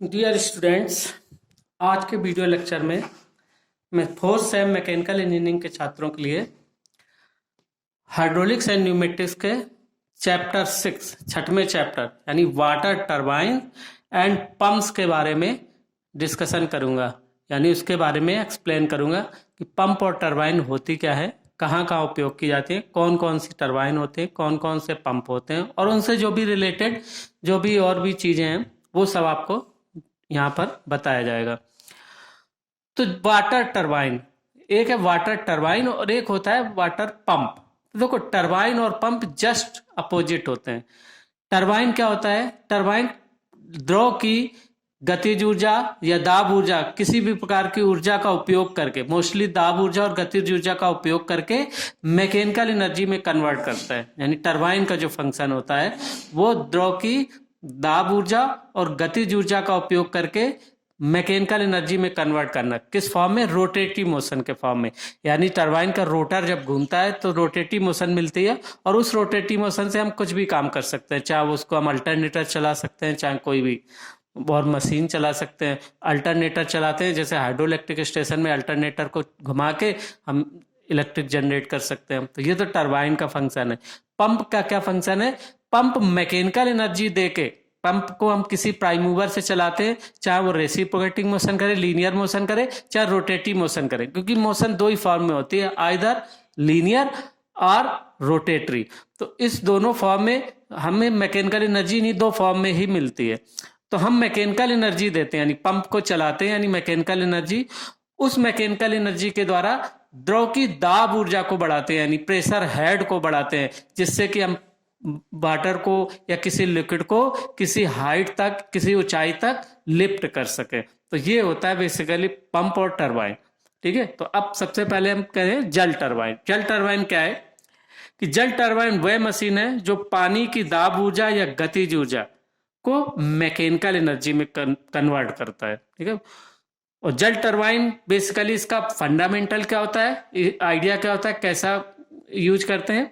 Dear students, आज के video lecture में मैं फोर्थ सेम मैकेनिकल इंजीनियरिंग के छात्रों के लिए हाइड्रोलिक्स एंड न्यूमेटिक्स के चैप्टर 6 छठवें चैप्टर यानी वाटर टरबाइन एंड पंप्स के बारे में डिस्कशन करूंगा। यानी उसके बारे में एक्सप्लेन करूंगा कि पंप और टरबाइन होती क्या है, कहाँ कहाँ उपयोग की जाती है, कौन कौन सी टरबाइन होते हैं, कौन कौन से पंप होते हैं और उनसे जो भी रिलेटेड जो भी और भी चीज़ें हैं वो सब आपको यहाँ पर बताया जाएगा। तो वाटर टरबाइन, एक है वाटर टरबाइन और एक होता है वाटर पंप। देखो, टरबाइन और पंप जस्ट अपोजिट होते हैं। टरबाइन क्या होता है? टरबाइन द्रव की गतिज ऊर्जा या दाब ऊर्जा, किसी भी प्रकार की ऊर्जा का उपयोग करके, मोस्टली दाब ऊर्जा और गतिज ऊर्जा का उपयोग करके मैकेनिकल एनर्जी में कन्वर्ट करता है। यानी टरबाइन का जो फंक्शन होता है वो द्रव की दाब ऊर्जा और गतिज ऊर्जा का उपयोग करके मैकेनिकल एनर्जी में कन्वर्ट करना। किस फॉर्म में? रोटेटिव मोशन के फॉर्म में। यानी टरबाइन का रोटर जब घूमता है तो रोटेटिव मोशन मिलती है और उस रोटेटिव मोशन से हम कुछ भी काम कर सकते हैं। चाहे उसको हम अल्टरनेटर चला सकते हैं, चाहे कोई भी और मशीन चला सकते हैं। अल्टरनेटर चलाते हैं, जैसे हाइड्रोइलेक्ट्रिक स्टेशन में अल्टरनेटर को घुमा के हम इलेक्ट्रिक जनरेट कर सकते हैं। तो ये तो टरबाइन का फंक्शन है। पंप का क्या फंक्शन है? पंप मैकेनिकल एनर्जी देके, पंप को हम किसी प्राइम मूवर से चलाते हैं, चाहे वो रेसिप्रोकेटिंग मोशन करे, लीनियर मोशन करे, चाहे रोटेटिव मोशन करे, क्योंकि मोशन दो ही फॉर्म में होती है, आइदर लीनियर और रोटेटरी। तो इस दोनों फॉर्म में हमें मैकेनिकल एनर्जी इन्हीं दो फॉर्म में ही मिलती है। तो हम मैकेनिकल एनर्जी देते हैं, यानी पंप को चलाते हैं, यानी मैकेनिकल एनर्जी। उस मैकेनिकल एनर्जी के द्वारा द्रव की दाब ऊर्जा को बढ़ाते हैं, यानी प्रेशर हेड को बढ़ाते हैं, जिससे कि हम वाटर को या किसी लिक्विड को किसी हाइट तक, किसी ऊंचाई तक लिफ्ट कर सके। तो ये होता है बेसिकली पंप और टरबाइन। ठीक है, तो अब सबसे पहले हम कहें जल टरबाइन। जल टरबाइन क्या है? कि जल टरबाइन वह मशीन है जो पानी की दाब ऊर्जा या गतिज ऊर्जा को मैकेनिकल एनर्जी में कन्वर्ट करता है। ठीक है, और जल टरबाइन बेसिकली इसका फंडामेंटल क्या होता है, आइडिया क्या होता है, कैसा यूज करते हैं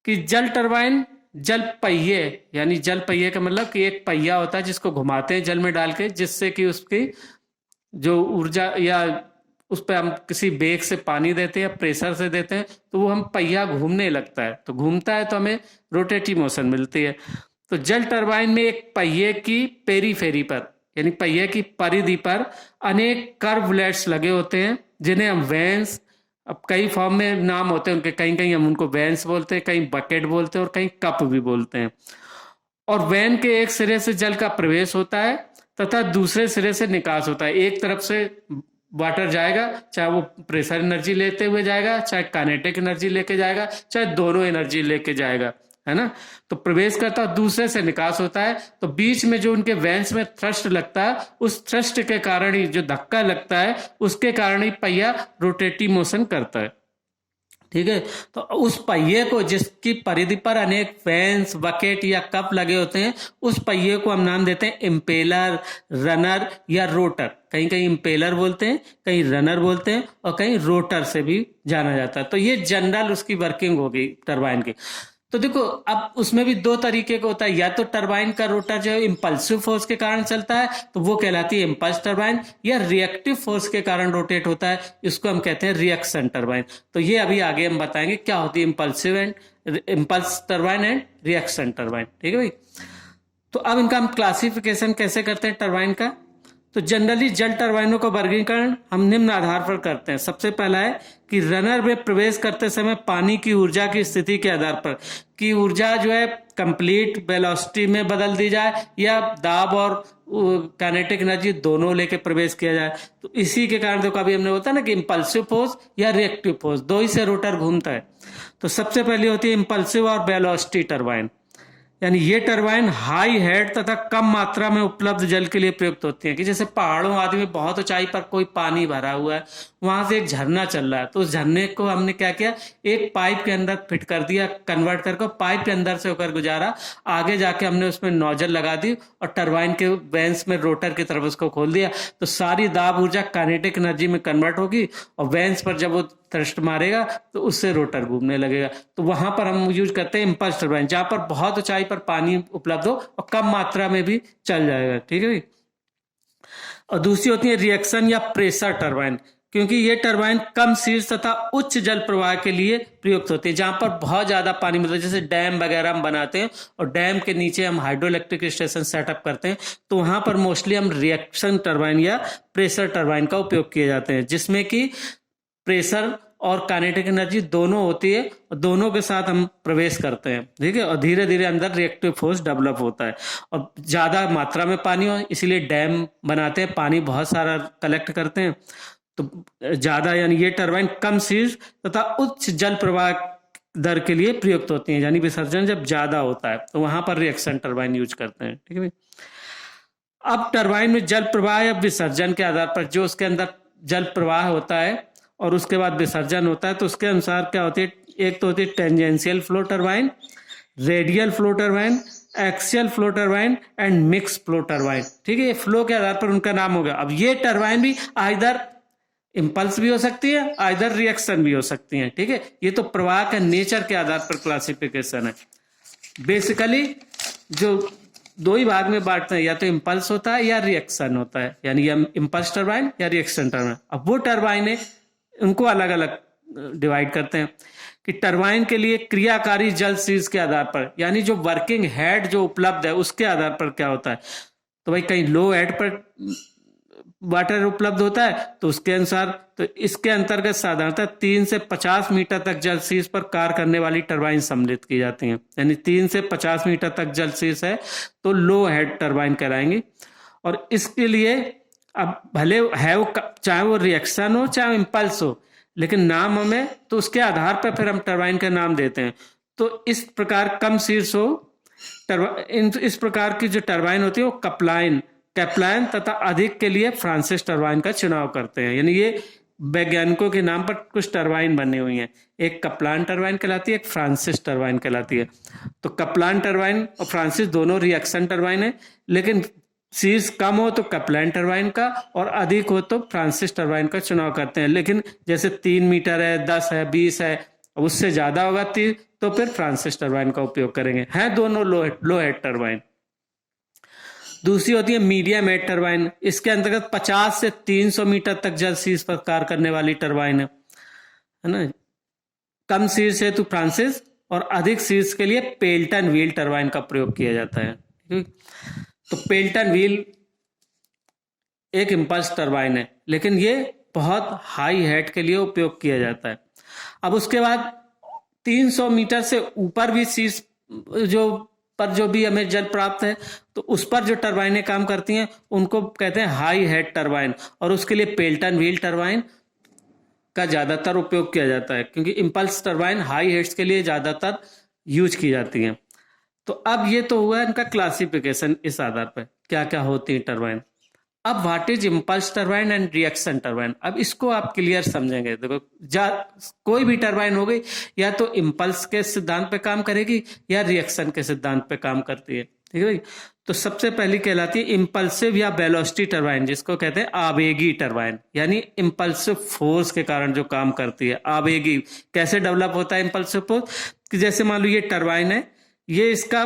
कि जल टरबाइन जल पहिए, यानी जल पहिए का मतलब कि एक पहिया होता है जिसको घुमाते हैं जल में डाल के, जिससे कि उसकी जो ऊर्जा या उस पर हम किसी बेग से पानी देते हैं या प्रेशर से देते हैं तो वो हम पहिया घूमने लगता है, तो घूमता है तो हमें रोटेटिव मोशन मिलती है। तो जल टरबाइन में एक पहिए की पेरीफेरी पर, यानी पहिए की परिधि पर अनेक कर्वलेट्स लगे होते हैं, जिन्हें हम वेंस, अब कई फॉर्म में नाम होते हैं उनके, कहीं कहीं हम उनको वेंस बोलते हैं, कहीं बकेट बोलते हैं और कहीं कप भी बोलते हैं। और वैन के एक सिरे से जल का प्रवेश होता है तथा दूसरे सिरे से निकास होता है। एक तरफ से वाटर जाएगा, चाहे वो प्रेशर एनर्जी लेते हुए जाएगा, चाहे काइनेटिक एनर्जी लेके जाएगा, चाहे दोनों एनर्जी लेके जाएगा, है ना। तो प्रवेश करता है, दूसरे से निकास होता है। तो बीच में जो उनके वेंस में थ्रस्ट लगता है, उस थ्रस्ट के कारण ही जो धक्का लगता है उसके कारण ही पहिया रोटेटिव मोशन करता है। ठीक है, तो उस पहिए को, जिसकी परिधि पर अनेक फैंस, बकेट या कप लगे होते हैं, उस पहिए को हम नाम देते हैं इम्पेलर, रनर या रोटर। कहीं कहीं इम्पेलर बोलते हैं, कहीं रनर बोलते हैं और कहीं रोटर से भी जाना जाता है। तो ये जनरल उसकी वर्किंग हो गई टरबाइन की। तो देखो, अब उसमें भी दो तरीके का होता है, या तो टरबाइन का रोटर जो है इंपल्सिव फोर्स के कारण चलता है तो वो कहलाती है इंपल्स टरबाइन, या रिएक्टिव फोर्स के कारण रोटेट होता है, इसको हम कहते हैं रिएक्शन टरबाइन। तो ये अभी आगे हम बताएंगे क्या होती है impulse turbine and reaction turbine. ठीक है भाई, तो अब इनका हम क्लासिफिकेशन कैसे करते हैं टरबाइन का। तो जनरली जल टरबाइनों का वर्गीकरण हम निम्न आधार पर करते हैं। सबसे पहला है कि रनर में प्रवेश करते समय पानी की ऊर्जा की स्थिति के आधार पर, कि ऊर्जा जो है कंप्लीट वेलोसिटी में बदल दी जाए या दाब और काइनेटिक एनर्जी दोनों लेके प्रवेश किया जाए। तो इसी के कारण देखो, अभी हमने बोलता है ना कि इंपल्सिव फोर्स या रिएक्टिव फोर्स, दो ही से रोटर घूमता है। तो सबसे पहले होती है इंपल्सिव और वेलोसिटी टरबाइन, यानी ये टरबाइन हाई हेड तथा कम मात्रा में उपलब्ध जल के लिए प्रयुक्त होती है। कि जैसे पहाड़ों आदि में बहुत ऊंचाई पर कोई पानी भरा हुआ है, वहां से एक झरना चल रहा है, तो उस झरने को हमने क्या किया, एक पाइप के अंदर फिट कर दिया, कन्वर्ट करके पाइप के अंदर से होकर गुजारा, आगे जाके हमने उसमें नोजल लगा दी और टरबाइन के वेंस में रोटर की तरफ उसको खोल दिया, तो सारी दाब ऊर्जा काइनेटिक एनर्जी में कन्वर्ट होगी और वेंस पर जब वो थ्रस्ट मारेगा तो उससे रोटर घूमने लगेगा। तो वहां पर हम यूज करते हैं इंपल्स टरबाइन, जहां पर बहुत ऊंचाई पर पानी उपलब्ध हो और कम मात्रा में भी चल जाएगा। ठीक है भाई, और दूसरी होती है रिएक्शन या प्रेशर टरबाइन, क्योंकि ये टरबाइन कम शीर्ष तथा उच्च जल प्रवाह के लिए प्रयुक्त होती है, जहां पर बहुत ज्यादा पानी मिलता है, जैसे डैम वगैरह हम बनाते हैं और डैम के नीचे हम हाइड्रो इलेक्ट्रिक स्टेशन सेटअप करते हैं, तो वहां पर मोस्टली हम रिएक्शन टरबाइन या प्रेशर टरबाइन का उपयोग किए जाते हैं, जिसमें कि प्रेशर और काइनेटिक एनर्जी दोनों होती है और दोनों के साथ हम प्रवेश करते हैं, ठीक है, और धीरे धीरे अंदर रिएक्टिव फोर्स डेवलप होता है और ज्यादा मात्रा में पानी हो, इसीलिए डैम बनाते हैं, पानी बहुत सारा कलेक्ट करते हैं, तो ज्यादा यानी ये टरबाइन कम शीर्ष तथा उच्च जल प्रवाह दर के लिए प्रयुक्त होती हैं, यानी विसर्जन जब ज्यादा होता है तो वहां पर रिएक्शन टरबाइन यूज करते हैं, ठीक है। अब टरबाइन में जल प्रवाह या विसर्जन के आधार पर जो उसके अंदर जल प्रवाह होता है और उसके बाद विसर्जन होता है, तो उसके अनुसार क्या होती है, एक तो होती है tangential flow turbine, radial flow turbine, axial flow turbine and mix flow turbine, ठीक है। ये फ्लो के आधार पर उनका नाम हो गया। अब ये टरबाइन भी आइदर इंपल्स भी हो सकती है, आइदर रिएक्शन भी हो सकती है, ठीक है। ये तो प्रवाह के नेचर के आधार पर क्लासिफिकेशन है। बेसिकली जो दो ही भाग में बांटते हैं, या तो इंपल्स होता है या रिएक्शन होता है, यानी हम इंपल्स टरबाइन या रिएक्शन टरबाइन। अब वो टरबाइन है उनको अलग अलग डिवाइड करते हैं कि टरबाइन के लिए क्रियाकारी जल शीर्ष के आधार पर, यानी जो वर्किंग हेड जो उपलब्ध है उसके आधार पर क्या होता है, तो भाई कहीं लो हेड पर वाटर उपलब्ध होता है तो उसके अनुसार, तो इसके अंतर्गत साधारणतः 3 से 50 मीटर तक जल शीर्ष पर कार्य करने वाली टरबाइन सम्मिलित की जाती हैं, यानी 3 से 50 मीटर तक जल शीर्ष है तो लो हेड टरबाइन कहलाएंगी। और इसके लिए अब भले है वो चाहे वो रिएक्शन हो चाहे इंपल्स हो, लेकिन नाम हमें तो उसके आधार पर फिर हम टरबाइन का नाम देते हैं। तो इस प्रकार कम शीर्ष हो इस प्रकार की जो टरबाइन होती है वो कैप्लाइन तथा अधिक के लिए फ्रांसिस टरबाइन का चुनाव करते हैं, यानी ये वैज्ञानिकों के नाम पर कुछ टरबाइन बनी हुई हैं, एक कप्लान टरबाइन कहलाती है, एक फ्रांसिस टरबाइन कहलाती है। तो कप्लान टरबाइन और फ्रांसिस दोनों रिएक्शन टरबाइन है, लेकिन शीर्ष कम हो तो कप्लान टरबाइन का और अधिक हो तो फ्रांसिस टरबाइन का चुनाव करते हैं। लेकिन जैसे 3 मीटर है, 10 है, 20 है, उससे ज्यादा होगा तो फिर फ्रांसिस टरबाइन का उपयोग करेंगे। हैं दोनों लो हेड टरबाइन। दूसरी होती है मीडियम हेड टरबाइन, इसके अंतर्गत 50 से 300 मीटर तक जल शीर्ष पर कार्य करने वाली टरबाइन है ना। कम शीर्ष है तो फ्रांसिस और अधिक शीर्ष के लिए पेल्टन व्हील टरबाइन का प्रयोग किया जाता है। तो पेल्टन व्हील एक इंपल्स टरबाइन है, लेकिन ये बहुत हाई हेड के लिए उपयोग किया जाता है। अब उसके बाद 300 मीटर से ऊपर भी शीर्ष जो भी हमें जल प्राप्त है तो उस पर जो टरबाइनें काम करती हैं उनको कहते हैं हाई हेड टरबाइन, और उसके लिए पेल्टन व्हील टरबाइन का ज्यादातर उपयोग किया जाता है, क्योंकि इंपल्स टरबाइन हाई हेड्स के लिए ज्यादातर यूज की जाती हैं। तो अब ये तो हुआ इनका क्लासिफिकेशन, इस आधार पर क्या क्या होती है टरबाइन। अब what is impulse turbine and reaction turbine, अब इसको आप क्लियर समझेंगे। देखो कोई भी टरबाइन हो गई या तो इंपल्स के सिद्धांत पे काम करेगी या रिएक्शन के सिद्धांत पे काम करती है, ठीक है भाई। तो सबसे पहली कहलाती है इंपल्सिव या वेलोसिटी टरबाइन, जिसको कहते हैं आवेगी टरबाइन, यानी इंपल्सिव फोर्स के कारण जो काम करती है। आवेगी कैसे डेवलप होता है इंपल्सिव फोर्स, कि जैसे मान लो ये टरबाइन है, ये इसका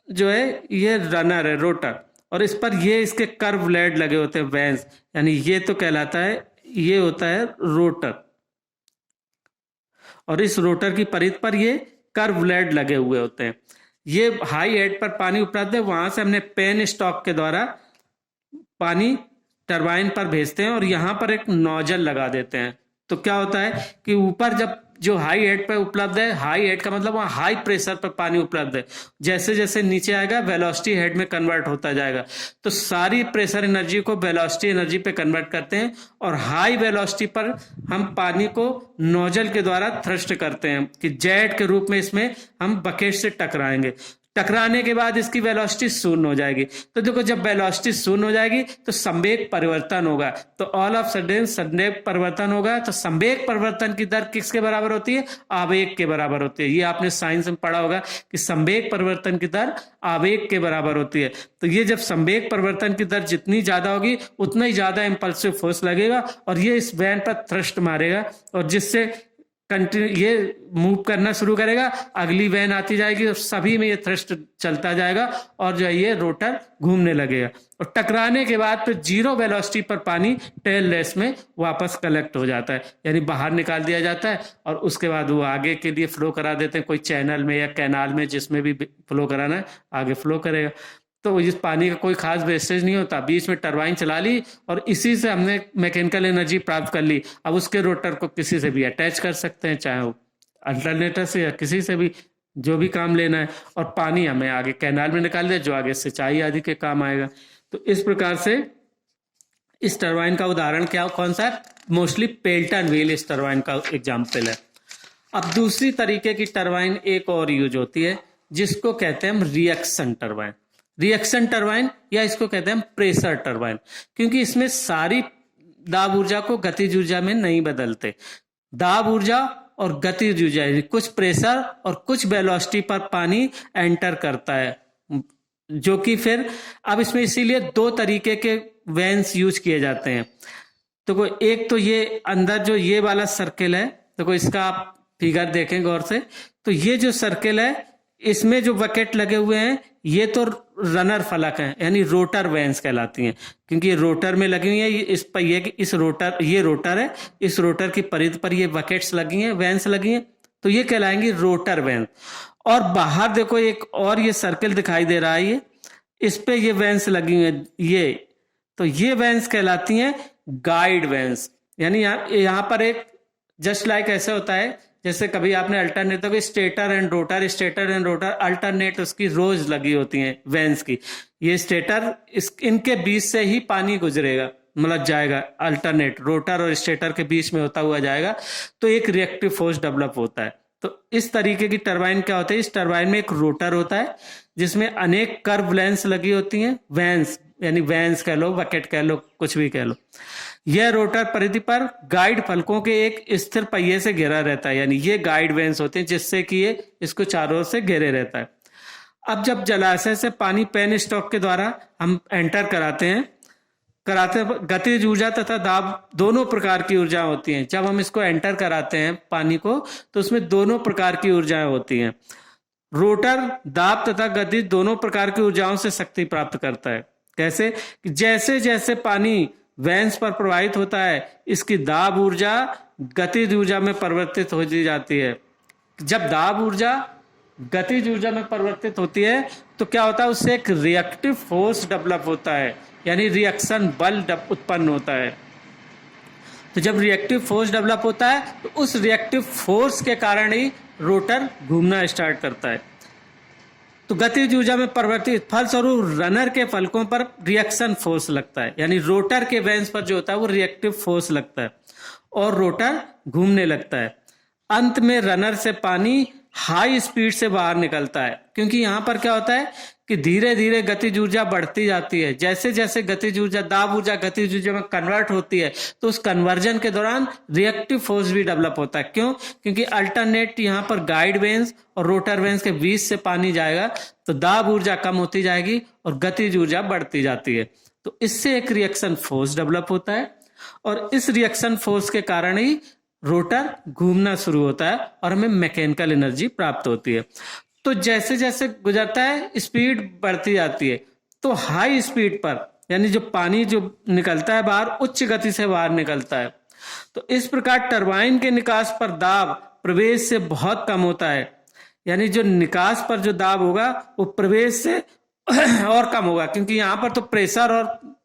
जो है ये रनर है, रोटर, और इस पर ये इसके कर्व ब्लेड लगे होते हैं, वेंस, यानी ये तो कहलाता है, ये होता है रोटर, और इस रोटर की परिध पर ये कर्व ब्लेड लगे हुए होते हैं। ये हाई हेड पर पानी उपलब्ध है, वहां से हमने पेन स्टॉक के द्वारा पानी टरबाइन पर भेजते हैं और यहां पर एक नोजल लगा देते हैं। तो क्या होता है कि ऊपर जब जो हाई हेड पर उपलब्ध है, हाई हेड का मतलब वहां हाई प्रेशर पर पानी उपलब्ध है, जैसे जैसे नीचे आएगा वेलोसिटी हेड में कन्वर्ट होता जाएगा। तो सारी प्रेशर एनर्जी को वेलोसिटी एनर्जी पे कन्वर्ट करते हैं और हाई वेलोसिटी पर हम पानी को नोजल के द्वारा थ्रस्ट करते हैं कि जेट के रूप में इसमें हम बकेट से टकराएंगे। टकराने के बाद इसकी वेलोसिटी शून्य हो जाएगी। तो देखो जब वेलोसिटी शून्य हो जाएगी तो संवेग परिवर्तन होगा, तो ऑल ऑफ सडन संवेग परिवर्तन होगा। तो संवेग परिवर्तन की दर किसके बराबर होती है, आवेग के बराबर होती है। ये आपने साइंस में पढ़ा होगा कि संवेग परिवर्तन की दर आवेग के बराबर होती है। तो ये जब संवेग परिवर्तन की दर जितनी ज्यादा होगी उतना ही ज्यादा इंपल्सिव फोर्स लगेगा और ये इस वैन पर थ्रस्ट मारेगा, और जिससे कंटिन्यू ये मूव करना शुरू करेगा, अगली वैन आती जाएगी और सभी में ये थ्रस्ट चलता जाएगा और जो है ये रोटर घूमने लगेगा और टकराने के बाद फिर जीरो वेलोसिटी पर पानी टेल रेस में वापस कलेक्ट हो जाता है, यानी बाहर निकाल दिया जाता है और उसके बाद वो आगे के लिए फ्लो करा देते हैं, कोई चैनल में या कैनाल में, जिसमें भी फ्लो कराना है आगे फ्लो करेगा। तो इस पानी का कोई खास वेस्टेज नहीं होता, बीच में टरबाइन चला ली और इसी से हमने मैकेनिकल एनर्जी प्राप्त कर ली। अब उसके रोटर को किसी से भी अटैच कर सकते हैं, चाहे वो अल्टरनेटर से या किसी से भी, जो भी काम लेना है, और पानी हमें आगे कैनाल में निकाल दिया जो आगे सिंचाई आदि के काम आएगा। तो इस प्रकार से इस टरबाइन का उदाहरण क्या कौन सा है? मोस्टली पेल्टन व्हील इस टरबाइन का एग्जाम्पल है। अब दूसरी तरीके की टरबाइन एक और यूज होती है जिसको कहते हैं हम रिएक्शन टरबाइन। रिएक्शन टरबाइन या इसको कहते हैं हम प्रेशर टरबाइन, क्योंकि इसमें सारी दाब ऊर्जा को गतिज ऊर्जा में नहीं बदलते। दाब ऊर्जा और गतिज ऊर्जा, कुछ प्रेशर और कुछ वेलोसिटी पर पानी एंटर करता है, जो कि फिर अब इसमें इसीलिए दो तरीके के वेन्स यूज किए जाते हैं। तो कोई एक तो ये अंदर जो ये वाला सर्किल है, तो कोई इसका आप फिगर देखें गौर से, तो ये जो सर्किल है इसमें जो बकेट लगे हुए हैं ये तो रनर फलक हैं, यानी रोटर वेन्स कहलाती हैं, क्योंकि ये रोटर में लगी हुई है। इस पहिए की इस रोटर, ये रोटर है, इस रोटर की परिध पर ये बकेट्स लगी हैं, वेन्स लगी हैं, तो ये कहलाएंगी रोटर वेन्स। और बाहर देखो एक और ये सर्किल दिखाई दे रहा है, ये इस पे ये वेन्स लगी हुई हैं, ये तो ये वेन्स कहलाती हैं गाइड वेन्स। यानी यहाँ पर एक जस्ट लाइक ऐसे होता है जैसे कभी आपने अल्टरनेट तो स्टेटर एंड रोटर अल्टरनेट उसकी रोज लगी होती हैं वेन्स की। ये स्टेटर इनके बीच से ही पानी गुजरेगा, मतलब जाएगा, अल्टरनेट रोटर और स्टेटर के बीच में होता हुआ जाएगा, तो एक रिएक्टिव फोर्स डेवलप होता है। तो इस तरीके की टरबाइन क्या होता है? इस टरबाइन में एक रोटर होता है जिसमें अनेक कर्व लेंस लगी होती हैं, वेन्स, यानी वेन्स कह लो, बकेट कह लो, कुछ भी कह लो। यह रोटर परिधि पर गाइड फलकों के एक स्थिर पहिए से घिरा रहता है, यानी ये गाइड वेन्स होते हैं जिससे कि ये इसको चारों ओर से घेरे रहता है। अब जब जलाशय से पानी पेन स्टॉक के द्वारा हम एंटर कराते गतिज ऊर्जा तथा दाब दोनों प्रकार की ऊर्जा होती हैं। जब हम इसको एंटर कराते हैं पानी को, तो उसमें दोनों प्रकार की ऊर्जाएं होती हैं। रोटर दाब तथा गति दोनों प्रकार की ऊर्जाओं से शक्ति प्राप्त करता है। कैसे? जैसे जैसे पानी वेन्स पर प्रवाहित होता है, इसकी दाब ऊर्जा गतिज ऊर्जा में परिवर्तित हो जाती है। जब दाब ऊर्जा गतिज ऊर्जा में परिवर्तित होती है तो क्या होता है? उससे एक रिएक्टिव फोर्स डेवलप होता है, यानी रिएक्शन बल उत्पन्न होता है। तो जब रिएक्टिव फोर्स डेवलप होता है तो उस रिएक्टिव फोर्स के कारण ही रोटर घूमना स्टार्ट करता है। तो गतिज ऊर्जा में परिवर्तित फलस्वरूप रनर के फलकों पर रिएक्शन फोर्स लगता है, यानी रोटर के वेन्स पर जो होता है वो रिएक्टिव फोर्स लगता है और रोटर घूमने लगता है। अंत में रनर से पानी हाई स्पीड से बाहर निकलता है, क्योंकि यहाँ पर क्या होता है कि धीरे धीरे गतिज ऊर्जा बढ़ती जाती है। जैसे जैसे गतिज ऊर्जा दाब ऊर्जा गतिज ऊर्जा में कन्वर्ट होती है तो उस कन्वर्जन के दौरान रिएक्टिव फोर्स भी डेवलप होता है। क्यों? क्योंकि अल्टरनेट यहाँ पर गाइड वेन्स और रोटर वेन्स के बीच से पानी जाएगा तो दाब ऊर्जा कम होती जाएगी और गतिज ऊर्जा बढ़ती जाती है। तो इससे एक रिएक्शन फोर्स डेवलप होता है और इस रिएक्शन फोर्स के कारण ही रोटर घूमना शुरू होता है और हमें मैकेनिकल एनर्जी प्राप्त होती है। तो जैसे जैसे गुजरता है स्पीड बढ़ती जाती है, तो हाई स्पीड पर यानी जो पानी जो निकलता है बाहर उच्च गति से बाहर निकलता है। तो इस प्रकार टरबाइन के निकास पर दाब प्रवेश से बहुत कम होता है, यानी जो निकास पर जो दाब होगा वो प्रवेश से और कम होगा, क्योंकि यहाँ पर तो प्रेशर और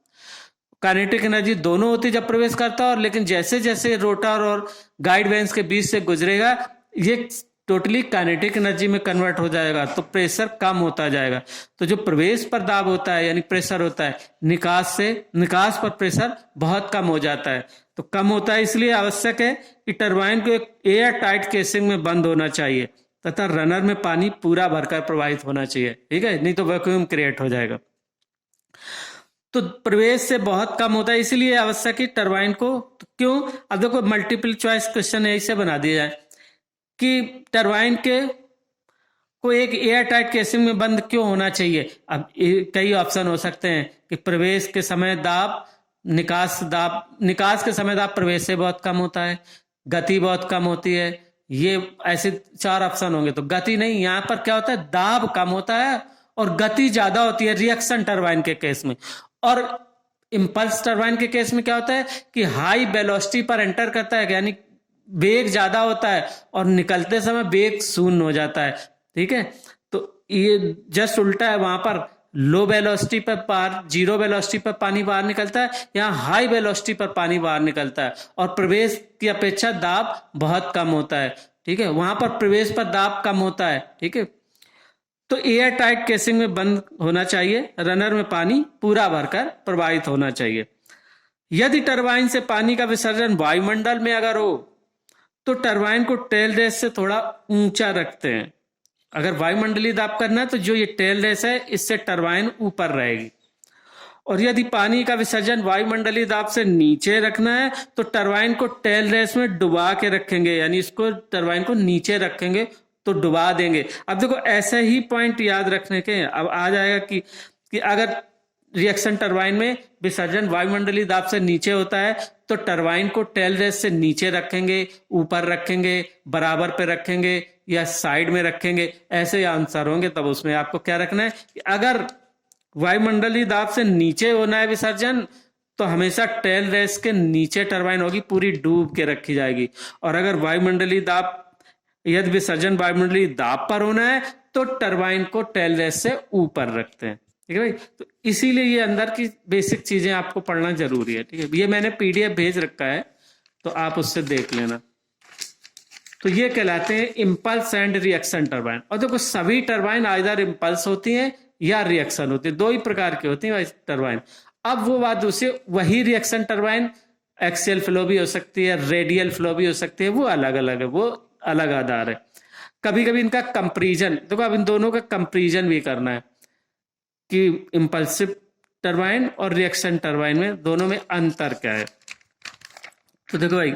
काइनेटिक एनर्जी दोनों होती जब प्रवेश करता है, और लेकिन जैसे जैसे रोटर और गाइड वेन्स के बीच से गुजरेगा ये टोटली काइनेटिक एनर्जी में कन्वर्ट हो जाएगा, तो प्रेशर कम होता जाएगा। तो जो प्रवेश पर दाब होता है यानी प्रेशर होता है, निकास पर प्रेशर बहुत कम हो जाता है। तो कम होता है इसलिए आवश्यक है कि टरबाइन को एक एयर टाइट केसिंग में बंद होना चाहिए तथा रनर में पानी पूरा भरकर प्रवाहित होना चाहिए, ठीक है, नहीं तो वैक्यूम क्रिएट हो जाएगा। तो प्रवेश से बहुत कम होता है इसलिए आवश्यक है टरबाइन को। तो क्यों? अब देखो मल्टीपल चॉइस क्वेश्चन ऐसे बना दिया जाए कि टरबाइन के को एक एयर टाइट केसिंग में बंद क्यों होना चाहिए। अब कई ऑप्शन हो सकते हैं कि प्रवेश के समय दाब, निकास के समय दाब प्रवेश से बहुत कम होता है, गति बहुत कम होती है, ये ऐसे 4 ऑप्शन होंगे, तो गति नहीं, यहाँ पर क्या होता है, दाब कम होता है और गति ज्यादा होती है रिएक्शन टरबाइन के केस में। और इंपल्स टरबाइन के केस में क्या होता है कि हाई वेलोसिटी पर एंटर करता है, यानी वेग ज्यादा होता है और निकलते समय वेग शून्य हो जाता है। ठीक है, तो ये जस्ट उल्टा है, वहां पर लो वेलोसिटी पर जीरो वेलोसिटी पर पानी बाहर निकलता है, यहाँ हाई वेलोसिटी पर पानी बाहर निकलता है और प्रवेश की अपेक्षा दाब बहुत कम होता है। ठीक है, वहां पर प्रवेश पर दाब कम होता है। ठीक है, तो एयर टाइट केसिंग में बंद होना चाहिए, रनर में पानी पूरा भरकर प्रवाहित होना चाहिए। यदि टरबाइन से पानी का विसर्जन वायुमंडल में अगर हो तो टरबाइन को टेल रेस से थोड़ा ऊंचा रखते हैं। अगर वायुमंडलीय दाब करना है तो जो ये टेल रेस है इससे टरबाइन ऊपर रहेगी। और यदि पानी का विसर्जन वायुमंडलीय दाब से नीचे रखना है तो टरबाइन को टेल रेस में डुबा के रखेंगे, यानी इसको टरबाइन को नीचे रखेंगे तो डुबा देंगे। अब देखो ऐसे ही पॉइंट याद रखने के, अब आ जाएगा कि अगर रिएक्शन टरबाइन में विसर्जन वायुमंडलीय दाब से नीचे होता है तो टरबाइन को टेल रेस से नीचे रखेंगे, ऊपर रखेंगे, बराबर पे रखेंगे या साइड में रखेंगे, ऐसे आंसर होंगे। तब उसमें आपको क्या रखना है कि अगर वायुमंडलीय दाब से नीचे होना है विसर्जन तो हमेशा टेल रेस के नीचे टरबाइन होगी, पूरी डूब के रखी जाएगी। और अगर वायुमंडलीय दाब यदि विसर्जन वायुमंडलीय दाब पर होना है तो टरबाइन को टेल रेस से ऊपर रखते हैं। ठीक है भाई, तो इसीलिए ये अंदर की बेसिक चीजें आपको पढ़ना जरूरी है। ठीक है, ये मैंने पीडीएफ भेज रखा है तो आप उससे देख लेना। तो ये कहलाते हैं इंपल्स एंड रिएक्शन टरबाइन। और देखो सभी टरबाइन आइदर इंपल्स होती हैं या रिएक्शन होती है, दो ही प्रकार की होती है टरबाइन। अब वो बात दूसरी, वही रिएक्शन टरबाइन एक्सियल फ्लो भी हो सकती है, रेडियल फ्लो भी हो सकती है, वो अलग अलग है, वो अलग आधार है। कभी कभी इनका कंपैरिजन, देखो अब इन दोनों का कंपैरिजन भी करना है कि इंपल्सिव टरबाइन और रिएक्शन टरबाइन में दोनों में अंतर क्या है। तो देखो भाई,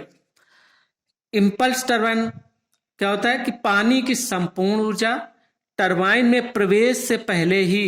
इंपल्स टरबाइन क्या होता है कि पानी की संपूर्ण ऊर्जा टरबाइन में प्रवेश से पहले ही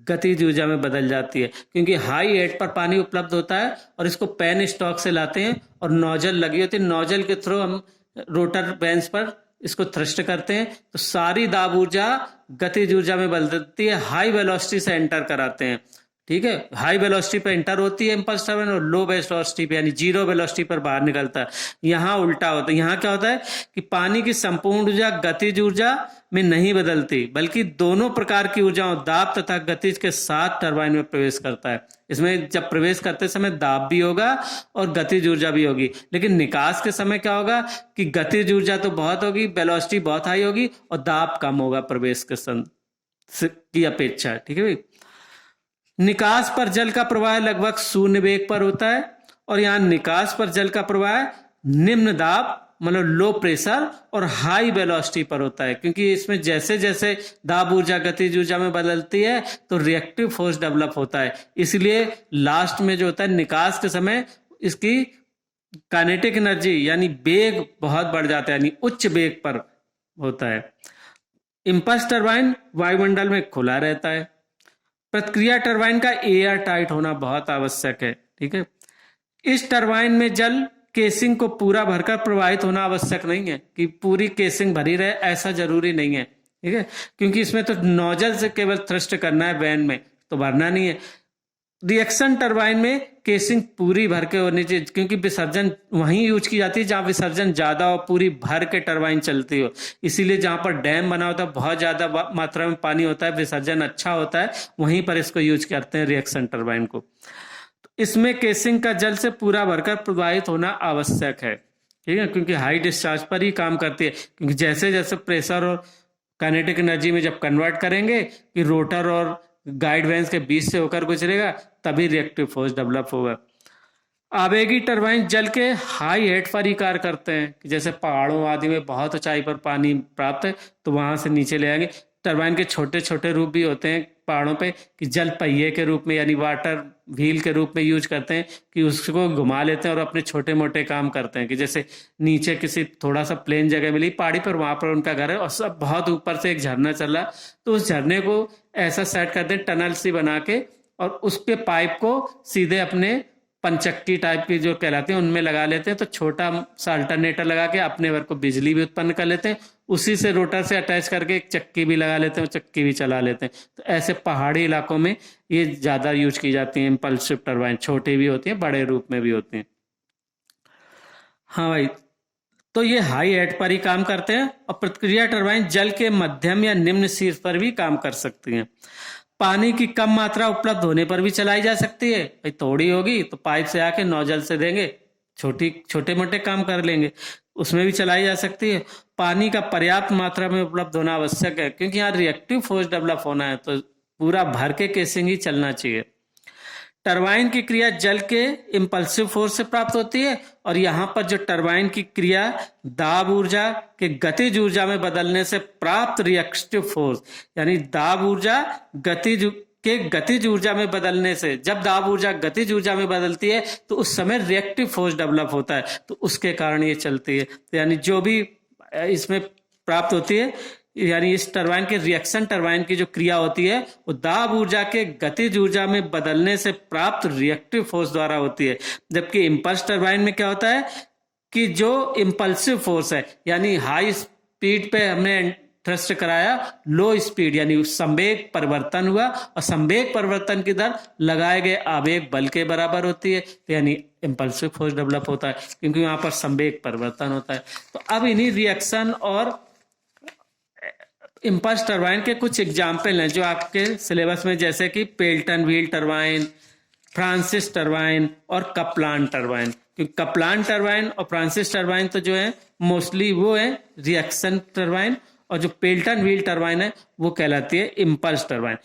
गतिज ऊर्जा में बदल जाती है, क्योंकि हाई हेड पर पानी उपलब्ध होता है और इसको पेन स्टॉक से लाते हैं और नोजल लगी होती है, नोजल के थ्रू हम रोटर बेंच पर इसको थ्रस्ट करते हैं तो सारी दाब ऊर्जा गतिज ऊर्जा में बदलती है, हाई वेलोसिटी से एंटर कराते हैं। ठीक है, हाई वेलोसिटी पे एंटर होती है इंपल्स टरबाइन और लो वेलोसिटी पे यानी जीरो वेलोसिटी पर बाहर निकलता है। यहाँ उल्टा होता है, यहाँ क्या होता है कि पानी की संपूर्ण ऊर्जा गतिज ऊर्जा में नहीं बदलती बल्कि दोनों प्रकार की ऊर्जाओं दाब तथा गतिज के साथ टरबाइन में प्रवेश करता है। इसमें जब प्रवेश करते समय दाब भी होगा और गतिज ऊर्जा भी होगी, लेकिन निकास के समय क्या होगा कि गतिज ऊर्जा तो बहुत होगी, वेलोसिटी बहुत हाई होगी और दाब कम होगा प्रवेश के की अपेक्षा। ठीक है भाई, निकास पर जल का प्रवाह लगभग शून्य वेग पर होता है और यहाँ निकास पर जल का प्रवाह निम्न दाब मतलब लो प्रेशर और हाई वेलोसिटी पर होता है, क्योंकि इसमें जैसे जैसे दाब ऊर्जा गतिज ऊर्जा में बदलती है तो रिएक्टिव फोर्स डेवलप होता है। इसलिए लास्ट में जो होता है निकास के समय इसकी काइनेटिक एनर्जी यानी वेग बहुत बढ़ जाता है, यानी उच्च वेग पर होता है। इंपल्स टरबाइन वायुमंडल में खुला रहता है। प्रतिक्रिया टरबाइन का एयर टाइट होना बहुत आवश्यक है। ठीक है, इस टरबाइन में जल केसिंग को पूरा भरकर प्रवाहित होना आवश्यक नहीं है कि पूरी केसिंग भरी रहे, ऐसा जरूरी नहीं है। ठीक है, क्योंकि इसमें तो नोजल से केवल थ्रस्ट करना है, वैन में तो भरना नहीं है। रिएक्शन टरबाइन में केसिंग पूरी भर के होनी चाहिए, क्योंकि विसर्जन वहीं यूज की जाती है जहां विसर्जन ज्यादा हो, पूरी भर के टरबाइन चलती हो। इसीलिए जहां पर डैम बना होता है, बहुत ज्यादा मात्रा में पानी होता है, विसर्जन अच्छा होता है, वहीं पर इसको यूज करते हैं रिएक्शन टरबाइन को। इसमें केसिंग का जल से पूरा भरकर प्रवाहित होना आवश्यक है। ठीक है, क्योंकि हाई डिस्चार्ज पर ही काम करती है, क्योंकि जैसे जैसे प्रेशर और काइनेटिक एनर्जी में जब कन्वर्ट करेंगे कि रोटर और गाइड वेंस के बीच से होकर गुजरेगा तभी रिएक्टिव फोर्स डेवलप होगा। आवेगी टरबाइन जल के हाई हेड पर ही कार्य करते हैं, कि जैसे पहाड़ों आदि में बहुत ऊंचाई पर पानी प्राप्त है तो वहां से नीचे ले आएंगे। टरबाइन के छोटे छोटे रूप भी होते हैं पहाड़ों पे, कि जल पहिए के रूप में यानी वाटर व्हील के रूप में यूज करते हैं, कि उसको घुमा लेते हैं और अपने छोटे मोटे काम करते हैं। कि जैसे नीचे किसी थोड़ा सा प्लेन जगह मिली पहाड़ी पर, वहां पर उनका घर है और सब बहुत ऊपर से एक झरना चल रहा, तो उस झरने को ऐसा सेट करते हैं टनल सी बना के और उस पे पाइप को सीधे अपने पंचक्की टाइप की जो कहलाते हैं उनमें लगा लेते हैं, तो छोटा सा अल्टरनेटर लगा के अपने वर्क को बिजली भी उत्पन्न कर लेते हैं, उसी से रोटर से अटैच करके एक चक्की भी लगा लेते हैं, चक्की भी चला लेते हैं। तो ऐसे पहाड़ी इलाकों में ये ज़्यादा यूज की जाती हैं इम्पल्सिव टरबाइन, छोटी भी होती हैं बड़े रूप में भी होती हैं। हाँ भाई, तो ये हाई हेड पर ही काम करते हैं और प्रतिक्रिया टरबाइन जल के मध्यम या निम्न शीर्ष पर भी काम कर सकती हैं। पानी की कम मात्रा उपलब्ध होने पर भी चलाई जा सकती है, भाई थोड़ी होगी तो पाइप से आके नोजल से देंगे, छोटे मोटे काम कर लेंगे, उसमें भी चलाई जा सकती है। पानी का पर्याप्त मात्रा में उपलब्ध होना आवश्यक है, क्योंकि यहाँ रिएक्टिव फोर्स डेवलप होना है, तो पूरा भर के केसिंग ही चलना चाहिए। टरबाइन की क्रिया जल के इंपल्सिव फोर्स से प्राप्त होती है, और यहाँ पर जो टरबाइन की क्रिया दाब ऊर्जा के गतिज ऊर्जा में बदलने से प्राप्त रिएक्टिव फोर्स, यानी दाब ऊर्जा गतिज ऊर्जा में बदलने से, जब दाब ऊर्जा गतिज ऊर्जा में बदलती है तो उस समय रिएक्टिव फोर्स डेवलप होता है, तो उसके कारण ये चलती है। तो यानी जो भी इसमें प्राप्त होती है, यानी इस टरबाइन के रिएक्शन टरबाइन की जो क्रिया होती है वो दाब ऊर्जा के गतिज ऊर्जा में बदलने से प्राप्त रिएक्टिव फोर्स द्वारा होती है। जबकि इंपल्स टरबाइन में क्या होता है कि जो इंपल्सिव फोर्स है, यानी हाई स्पीड पे हमने थ्रस्ट कराया, लो स्पीड यानी संवेग परिवर्तन हुआ, और संवेग परिवर्तन की दर लगाए गए आवेग बल के बराबर होती है, तो यानी इंपल्सिव फोर्स डेवलप होता है, क्योंकि वहां पर संवेग परिवर्तन होता है। तो अब इन्हीं रिएक्शन और इंपल्स टरबाइन के कुछ एग्जाम्पल हैं जो आपके सिलेबस में, जैसे कि Pelton wheel turbine, Francis turbine और कपलान टरबाइन। क्योंकि कपलान टरबाइन और फ्रांसिस टरबाइन तो जो है मोस्टली वो है रिएक्शन टरबाइन, और जो पेल्टन व्हील टरबाइन है वो कहलाती है इंपल्स टरबाइन।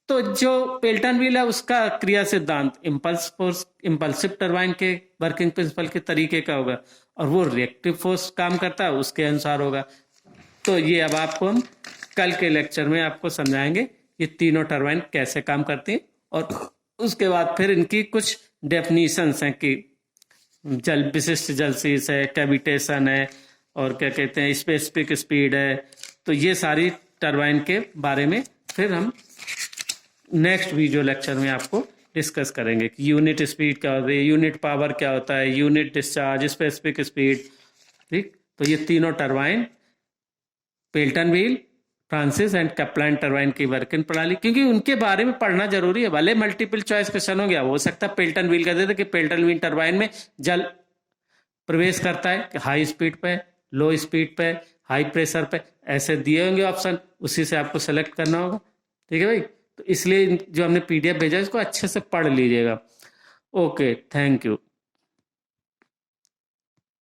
तो जो पेल्टन व्हील है उसका क्रिया सिद्धांत इंपल्सिव टरबाइन के वर्किंग प्रिंसिपल के तरीके का होगा, और वो रिएक्टिव फोर्स काम करता है उसके अनुसार होगा। तो ये अब आपको हम कल के लेक्चर में आपको समझाएंगे ये तीनों टरबाइन कैसे काम करती हैं, और उसके बाद फिर इनकी कुछ डेफिनीशंस हैं कि विशिष्ट जल शीर्ष है, कैविटेशन है, और क्या कहते हैं स्पेसिफिक स्पीड है। तो ये सारी टरबाइन के बारे में फिर हम नेक्स्ट वीडियो लेक्चर में आपको डिस्कस करेंगे कि यूनिट स्पीड क्या होती है, यूनिट पावर क्या होता है, यूनिट डिस्चार्ज, स्पेसिफिक स्पीड। ठीक, तो ये तीनों turbine Pelton wheel, Francis and Kaplan turbine की वर्किंग प्रणाली, क्योंकि उनके बारे में पढ़ना जरूरी है। भले मल्टीपल चॉइस क्वेश्चन हो गया, हो सकता है पेल्टन व्हील का दे दे कि पेल्टन व्हील टरबाइन में जल प्रवेश करता है हाई स्पीड पे, लो स्पीड पे, हाई प्रेशर पे, ऐसे दिए होंगे ऑप्शन, उसी से आपको सेलेक्ट करना होगा। ठीक है भाई, तो इसलिए जो हमने PDF भेजा इसको अच्छे से पढ़ लीजिएगा। Okay, thank you.